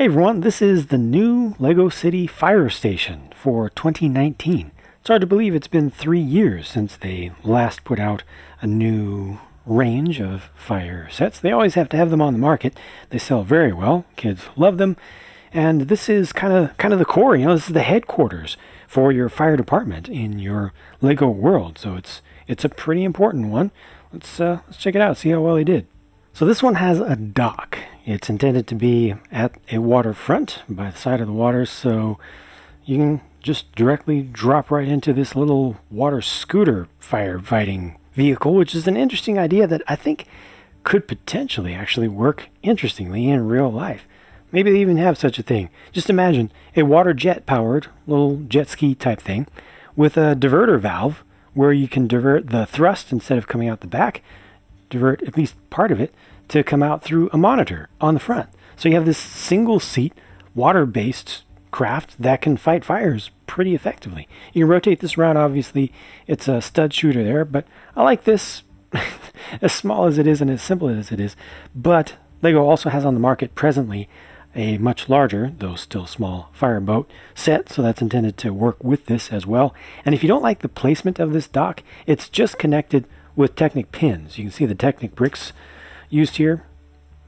Hey everyone, this is the new LEGO City Fire Station for 2019. It's hard to believe it's been 3 years since they last put out a new range of fire sets. They always have to have them on the market. They sell very well. Kids love them. And this is kind of the core, this is the headquarters for your fire department in your LEGO world. So it's a pretty important one. Let's check it out, see how well they did. So this one has a dock. It's intended to be at a waterfront by the side of the water, so you can just directly drop right into this little water scooter firefighting vehicle, which is an interesting idea that I think could potentially actually work interestingly in real life. Maybe they even have such a thing. Just imagine a water jet powered little jet ski type thing with a diverter valve where you can divert the thrust instead of coming out the back, divert at least part of it to come out through a monitor on the front. So you have this single seat water-based craft that can fight fires pretty effectively. You can rotate this around. Obviously it's a stud shooter there, but I like this as small as it is and as simple as it is. But LEGO also has on the market presently a much larger, though still small, fireboat set, so that's intended to work with this as well. And if you don't like the placement of this dock, it's just connected with Technic pins. You can see the Technic bricks used here,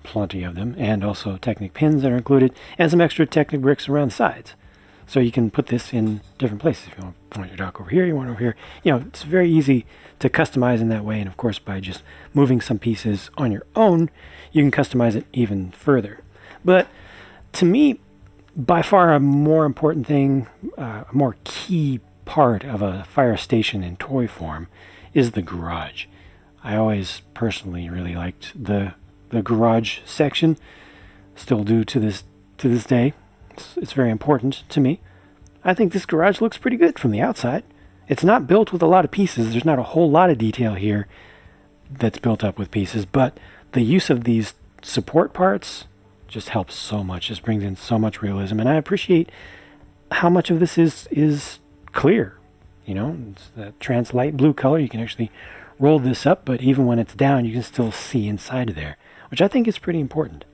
plenty of them, and also Technic pins that are included, and some extra Technic bricks around the sides. So you can put this in different places. If you want your dock over here, you want it over here. It's very easy to customize in that way, and of course by just moving some pieces on your own, you can customize it even further. But to me, by far a more important thing, a more key part of a fire station in toy form is the garage. I always personally really liked the garage section, still do to this day. It's very important to me. I think this garage looks pretty good from the outside. It's not built with a lot of pieces. There's not a whole lot of detail here that's built up with pieces, but the use of these support parts just helps so much. Just brings in so much realism, and I appreciate how much of this is clear. It's that trans light blue color. You can actually roll this up, but even when it's down, you can still see inside of there, which I think is pretty important.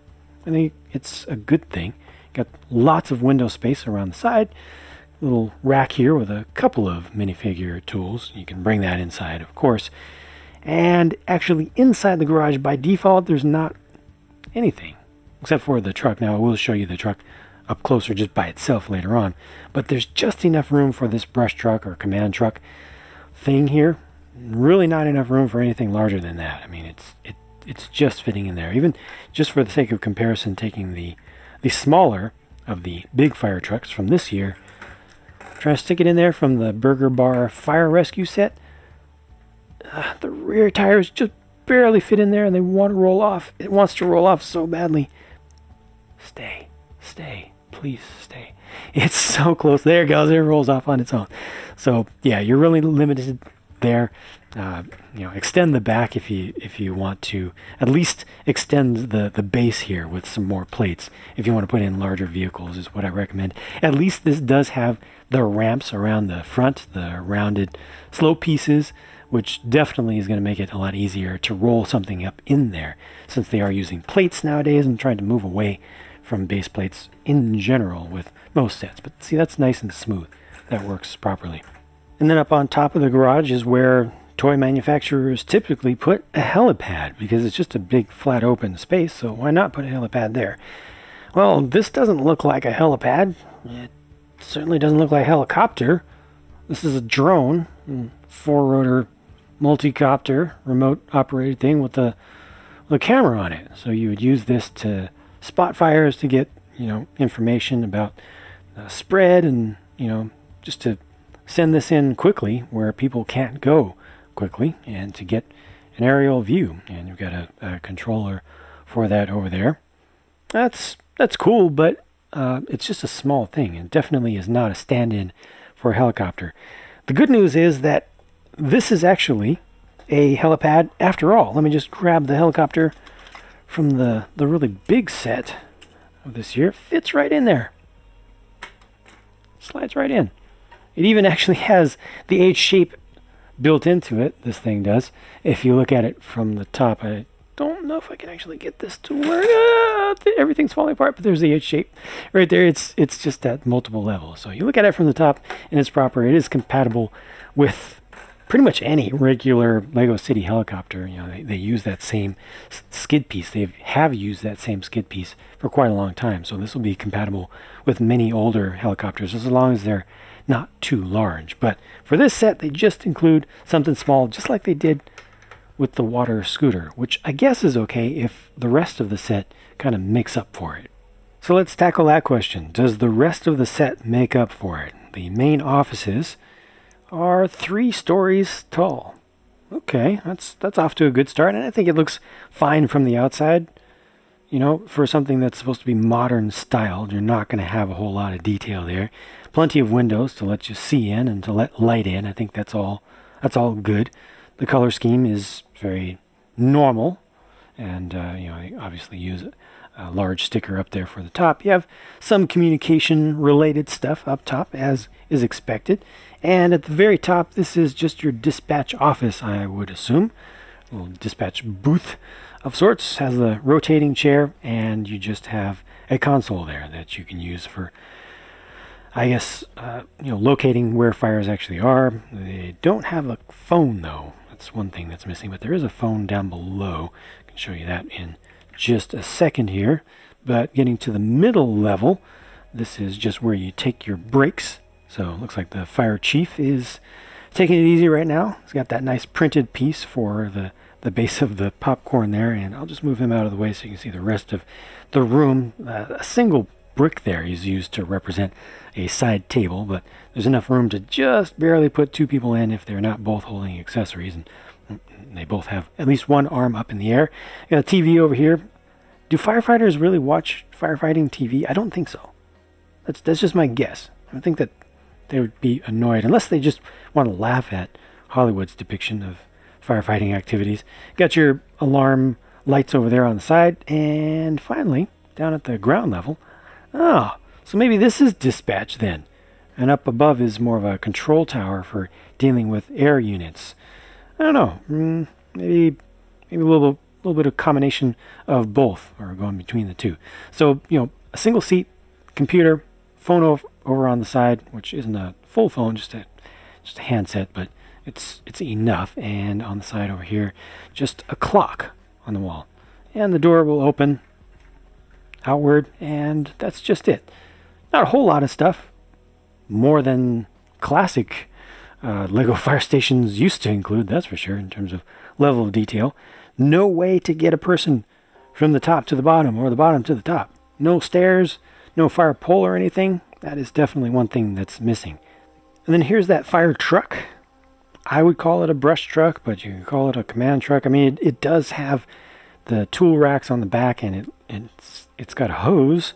I think it's a good thing. Got lots of window space around the side. Little rack here with a couple of minifigure tools. You can bring that inside, of course. And actually inside the garage, by default, there's not anything except for the truck. Now I will show you the truck up closer just by itself later on, but there's just enough room for this brush truck or command truck thing here. Really not enough room for anything larger than that. I mean, it's just fitting in there. Even just for the sake of comparison, taking the smaller of the big fire trucks from this year, trying to stick it in there from the Burger Bar Fire Rescue set. The rear tires just barely fit in there, and they want to roll off. It wants to roll off so badly. Stay, please stay. It's so close. There it goes. It rolls off on its own. So yeah, you're really limited there. Extend the back if you want to. At least extend the base here with some more plates. If you want to put in larger vehicles is what I recommend. At least this does have the ramps around the front, the rounded slope pieces, which definitely is going to make it a lot easier to roll something up in there, since they are using plates nowadays and trying to move away from base plates in general with most sets. But see, that's nice and smooth. That works properly. And then up on top of the garage is where toy manufacturers typically put a helipad, because it's just a big flat open space, so why not put a helipad there? Well, this doesn't look like a helipad. It certainly doesn't look like a helicopter. This is a drone, 4-rotor multi-copter remote operated thing with a camera on it. So you would use this to spot fires, to get information about spread, and just to send this in quickly where people can't go quickly, and to get an aerial view. And you've got a controller for that over there. That's cool, but it's just a small thing, and definitely is not a stand-in for a helicopter. The good news is that this is actually a helipad after all. Let me just grab the helicopter from the really big set of this year. It fits right in there. Slides right in. It even actually has the H shape built into it. This thing does. If you look at it from the top, I don't know if I can actually get this to work. Everything's falling apart, but there's the H shape right there. It's just at multiple levels. So you look at it from the top and it's proper. It is compatible with pretty much any regular Lego City helicopter. You know, they use that same skid piece. They have used that same skid piece for quite a long time. So this will be compatible with many older helicopters as long as they're not too large. But for this set, they just include something small, just like they did with the water scooter, which I guess is okay if the rest of the set kind of makes up for it. So let's tackle that question. Does the rest of the set make up for it? The main offices are 3 stories tall. Okay, that's off to a good start, and I think it looks fine from the outside. You know, for something that's supposed to be modern styled, you're not going to have a whole lot of detail there. Plenty of windows to let you see in and to let light in. I think that's all good. The color scheme is very normal, and you know, I obviously use a large sticker up there for the top. You have some communication related stuff up top, as is expected, and at the very top, this is just your dispatch office, I would assume. A little dispatch booth of sorts. Has the rotating chair, and you just have a console there that you can use for, I guess, you know, locating where fires actually are. They don't have a phone though. That's one thing that's missing, but there is a phone down below. I can show you that in just a second here. But getting to the middle level, this is just where you take your breaks. So it looks like the fire chief is taking it easy right now. He's got that nice printed piece for the base of the popcorn there, and I'll just move him out of the way so you can see the rest of the room. A single brick there is used to represent a side table, but there's enough room to just barely put 2 people in if they're not both holding accessories, and they both have at least one arm up in the air. Got a TV over here. Do firefighters really watch firefighting TV? I don't think so. That's just my guess. I think that they would be annoyed unless they just want to laugh at Hollywood's depiction of firefighting activities. Got your alarm lights over there on the side, and finally, down at the ground level, oh, so maybe this is dispatch then. And up above is more of a control tower for dealing with air units. I don't know. Maybe a little bit of combination of both, or going between the two. So, you know, a single seat, computer, phone over on the side, which isn't a full phone, just a handset, but it's enough. And on the side over here, just a clock on the wall. And the door will open outward, and that's just it. Not a whole lot of stuff, more than classic Lego fire stations used to include, that's for sure, in terms of level of detail. No way to get a person from the top to the bottom or the bottom to the top. No stairs, no fire pole or anything. That is definitely one thing that's missing. And then here's that fire truck. I would call it a brush truck, but you can call it a command truck. I mean, it does have the tool racks on the back, and it's got a hose.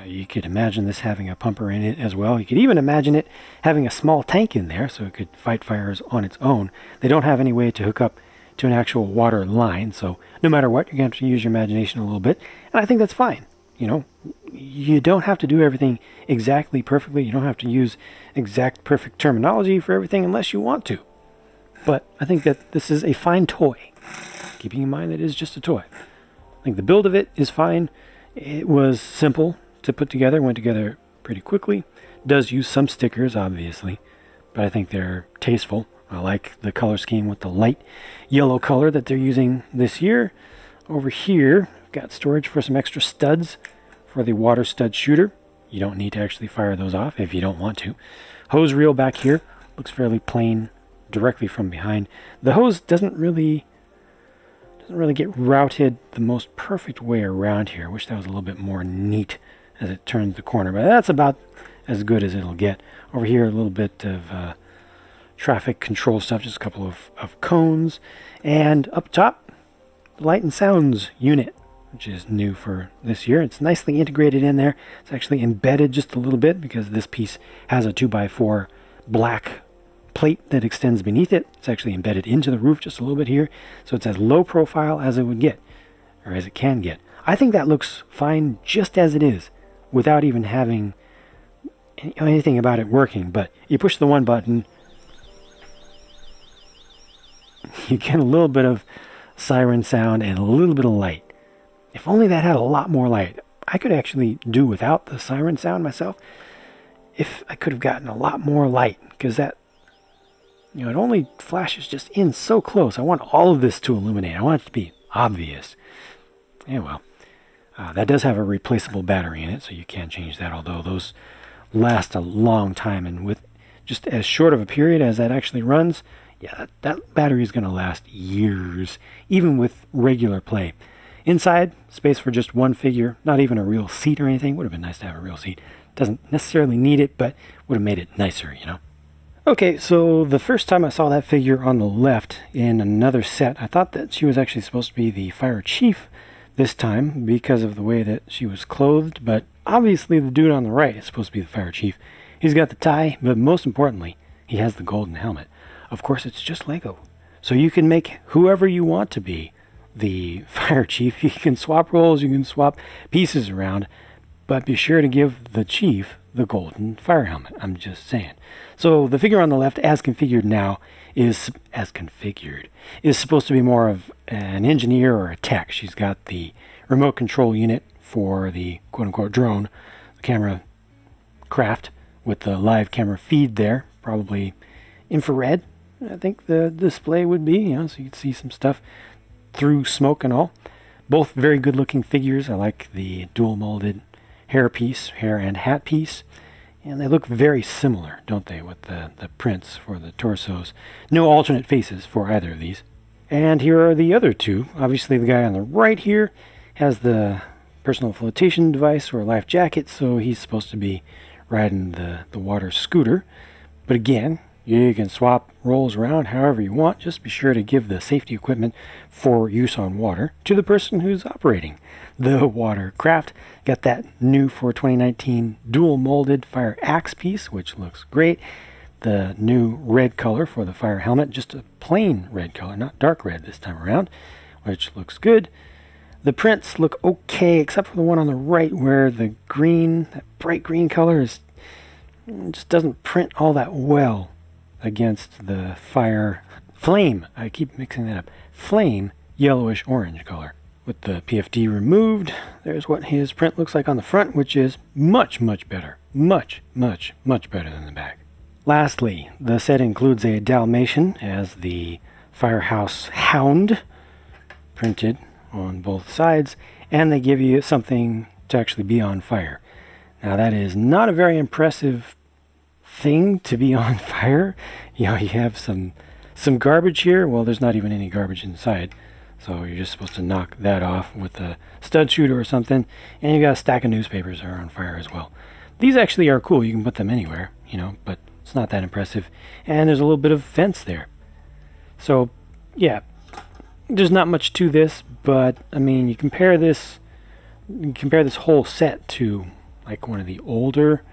You could imagine this having a pumper in it as well. You could even imagine it having a small tank in there so it could fight fires on its own. They don't have any way to hook up to an actual water line, so no matter what, you're going to have to use your imagination a little bit, and I think that's fine. You know, you don't have to do everything exactly perfectly. You don't have to use exact perfect terminology for everything unless you want to. But I think that this is a fine toy, keeping in mind that it is just a toy. I think the build of it is fine. It was simple to put together, went together pretty quickly. Does use some stickers, obviously, but I think they're tasteful. I like the color scheme with the light yellow color that they're using this year. Over here, I've got storage for some extra studs for the water stud shooter. You don't need to actually fire those off if you don't want to. Hose reel back here looks fairly plain directly from behind. The hose doesn't really get routed the most perfect way around here. I wish that was a little bit more neat as it turns the corner, but that's about as good as it'll get. Over here, a little bit of traffic control stuff, just a couple of cones. And up top, the light and sounds unit, which is new for this year. It's nicely integrated in there. It's actually embedded just a little bit because this piece has a 2x4 black plate that extends beneath it. It's actually embedded into the roof just a little bit here, so it's as low profile as it would get, or as it can get. I think that looks fine just as it is, without even having anything about it working. But you push the one button, you get a little bit of siren sound, and a little bit of light. If only that had a lot more light. I could actually do without the siren sound myself if I could have gotten a lot more light, because that, it only flashes just in so close. I want all of this to illuminate. I want it to be obvious. Yeah, well, that does have a replaceable battery in it, so you can change that, although those last a long time, and with just as short of a period as that actually runs, yeah, that battery is going to last years, even with regular play. Inside, space for just one figure, not even a real seat or anything. Would have been nice to have a real seat. Doesn't necessarily need it, but would have made it nicer, Okay, so the first time I saw that figure on the left in another set, I thought that she was actually supposed to be the fire chief this time because of the way that she was clothed, but obviously the dude on the right is supposed to be the fire chief. He's got the tie, but most importantly, he has the golden helmet. Of course, it's just Lego, so you can make whoever you want to be the fire chief. You can swap roles, you can swap pieces around, but be sure to give the chief the golden fire helmet. I'm just saying. So the figure on the left, as configured now, is supposed to be more of an engineer or a tech. She's got the remote control unit for the quote-unquote drone, the camera craft with the live camera feed there, probably infrared, I think the display would be, so you can see some stuff through smoke and all. Both very good looking figures. I like the dual molded hair and hat piece. And they look very similar, don't they, with the prints for the torsos. No alternate faces for either of these. And here are the other two. Obviously the guy on the right here has the personal flotation device or life jacket, so he's supposed to be riding the water scooter. But again, you can swap roles around however you want. Just be sure to give the safety equipment for use on water to the person who's operating the watercraft. Got that new for 2019 dual molded fire axe piece, which looks great. The new red color for the fire helmet, just a plain red color, not dark red this time around, which looks good. The prints look okay, except for the one on the right where the green, that bright green color just doesn't print all that well against the flame, I keep mixing that up, flame yellowish orange color. With the PFD removed, there's what his print looks like on the front, which is much, much better. Much, much, much better than the back. Lastly, the set includes a Dalmatian as the Firehouse Hound, printed on both sides, and they give you something to actually be on fire. Now that is not a very impressive thing to be on fire. You have some garbage here. Well, there's not even any garbage inside. So you're just supposed to knock that off with a stud shooter or something. And you got a stack of newspapers that are on fire as well. These actually are cool. You can put them anywhere, but it's not that impressive. And there's a little bit of fence there. So, yeah, there's not much to this, but I mean, you compare this whole set to like one of the older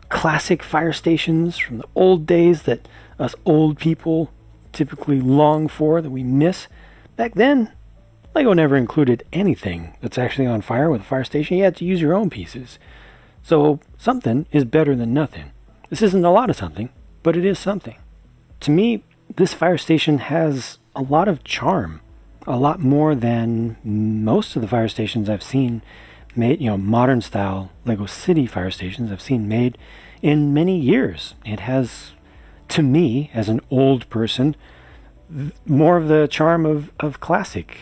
classic fire stations from the old days that us old people typically long for, that we miss. Back then, Lego never included anything that's actually on fire with a fire station. You had to use your own pieces. So something is better than nothing. This isn't a lot of something, but it is something. To me, this fire station has a lot of charm. A lot more than most of the fire stations I've seen made, modern style Lego City fire stations I've seen made in many years. It has, to me, as an old person, more of the charm of classic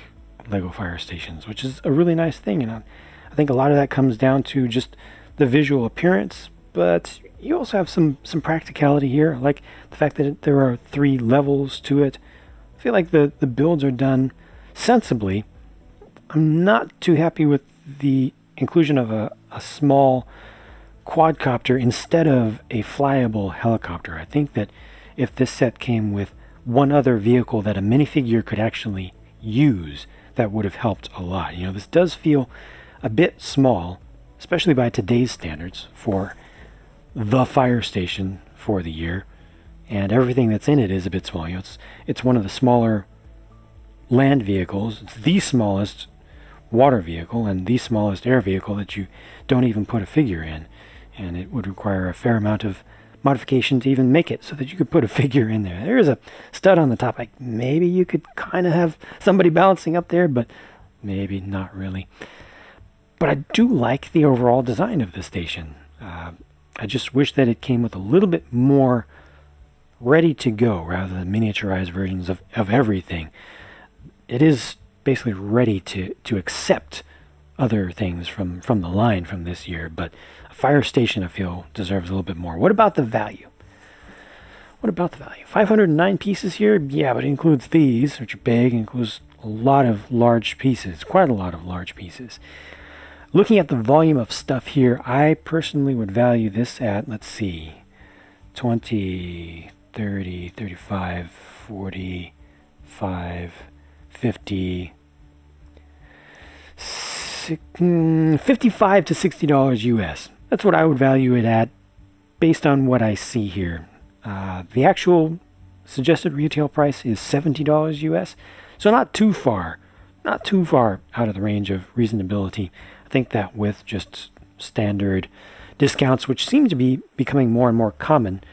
Lego fire stations, which is a really nice thing. And I think a lot of that comes down to just the visual appearance, but you also have some practicality here. I like the fact that there are 3 levels to it. I feel like the builds are done sensibly. I'm not too happy with the inclusion of a small quadcopter instead of a flyable helicopter. I think that if this set came with one other vehicle that a minifigure could actually use, that would have helped a lot. This does feel a bit small, especially by today's standards, for the fire station for the year, and everything that's in it is a bit small. It's one of the smaller land vehicles. It's the smallest water vehicle and the smallest air vehicle that you don't even put a figure in, and it would require a fair amount of modification to even make it so that you could put a figure in there. There is a stud on the top. Like maybe you could kind of have somebody balancing up there, but maybe not really. But I do like the overall design of the station. I just wish that it came with a little bit more ready to go rather than miniaturized versions of everything. It is basically ready to accept other things from the line from this year, but a fire station I feel deserves a little bit more. What about the value? 509 pieces here? Yeah, but it includes these, which are big. It includes a lot of large pieces, quite a lot of large pieces. Looking at the volume of stuff here, I personally would value this at, let's see, 20, 30, 35, 45, 50, $55 to $60 US. That's what I would value it at based on what I see here. The actual suggested retail price is $70 US, so not too far out of the range of reasonability. I think that with just standard discounts, which seem to be becoming more and more common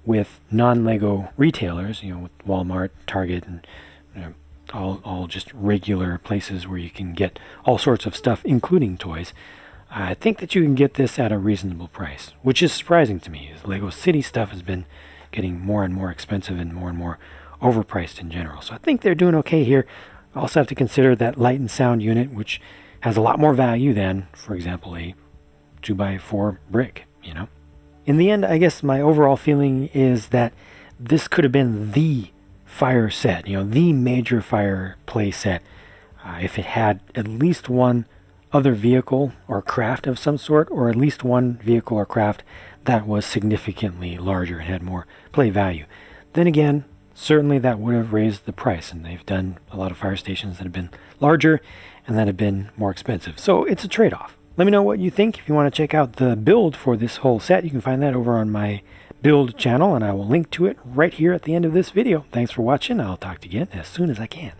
with non-Lego retailers, with Walmart, Target, and all just regular places where you can get all sorts of stuff, including toys. I think that you can get this at a reasonable price, which is surprising to me, as Lego City stuff has been getting more and more expensive and more overpriced in general. So I think they're doing okay here. Also have to consider that light and sound unit, which has a lot more value than, for example, a 2x4 brick, In the end, I guess my overall feeling is that this could have been the fire set, the major fire play set, if it had at least one other vehicle or craft of some sort, or at least one vehicle or craft that was significantly larger and had more play value. Then again, certainly that would have raised the price, and they've done a lot of fire stations that have been larger and that have been more expensive. So it's a trade-off. Let me know what you think. If you want to check out the build for this whole set, you can find that over on my build channel, and I will link to it right here at the end of this video. Thanks for watching. I'll talk to you again as soon as I can.